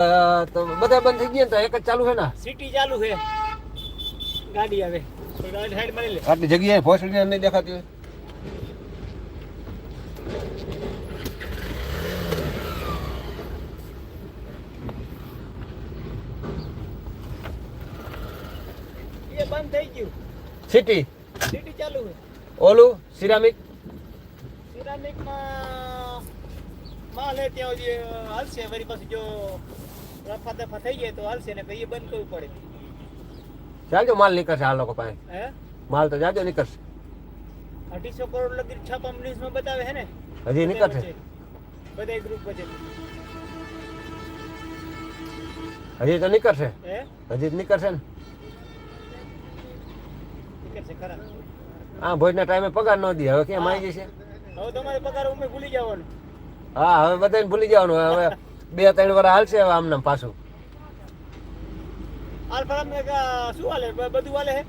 તો બધા બંધ થઈ ગયા તો એક જ ચાલુ છે ને સિટી ચાલુ છે ગાડી આવે ગાડી સાઈડ મારી લે આટલી જગ્યાએ ભોસડી નહીં દેખાતી હોય એ બંધ થઈ ગયું સિટી સિટી ચાલુ છે ઓલું સિરામિક સિરામિક માં માલ હે ત્યાં જે હાલશે વળી પાછું જો રફા દફા થઈ જાય તો હાલશે ને પછી એ બંધ કરવું પડે જાજો માલ નીકળશે આ લોકો પાસે હે માલ તો જાજો નીકળશે 250 કરોડ લગી છાપા ન્યૂઝમાં બતાવે છે ને હજી નીકળશે બધા ગ્રુપ વચ્ચે હજી તો નીકળશે હે હજી જ નીકળશે ને નીકળશે ખરા હા ભોજના ટાઈમે પગાર ન દે હવે કેમ આવી જશે હવે તમારે પગાર ઉમે ભૂલી જવાનું હા હવે બધાને ભૂલી જવાનું હવે 2-3 વાર હાલશે હવે આમને પાછું હાલ પર અમને શું હાલે બધું હાલે હે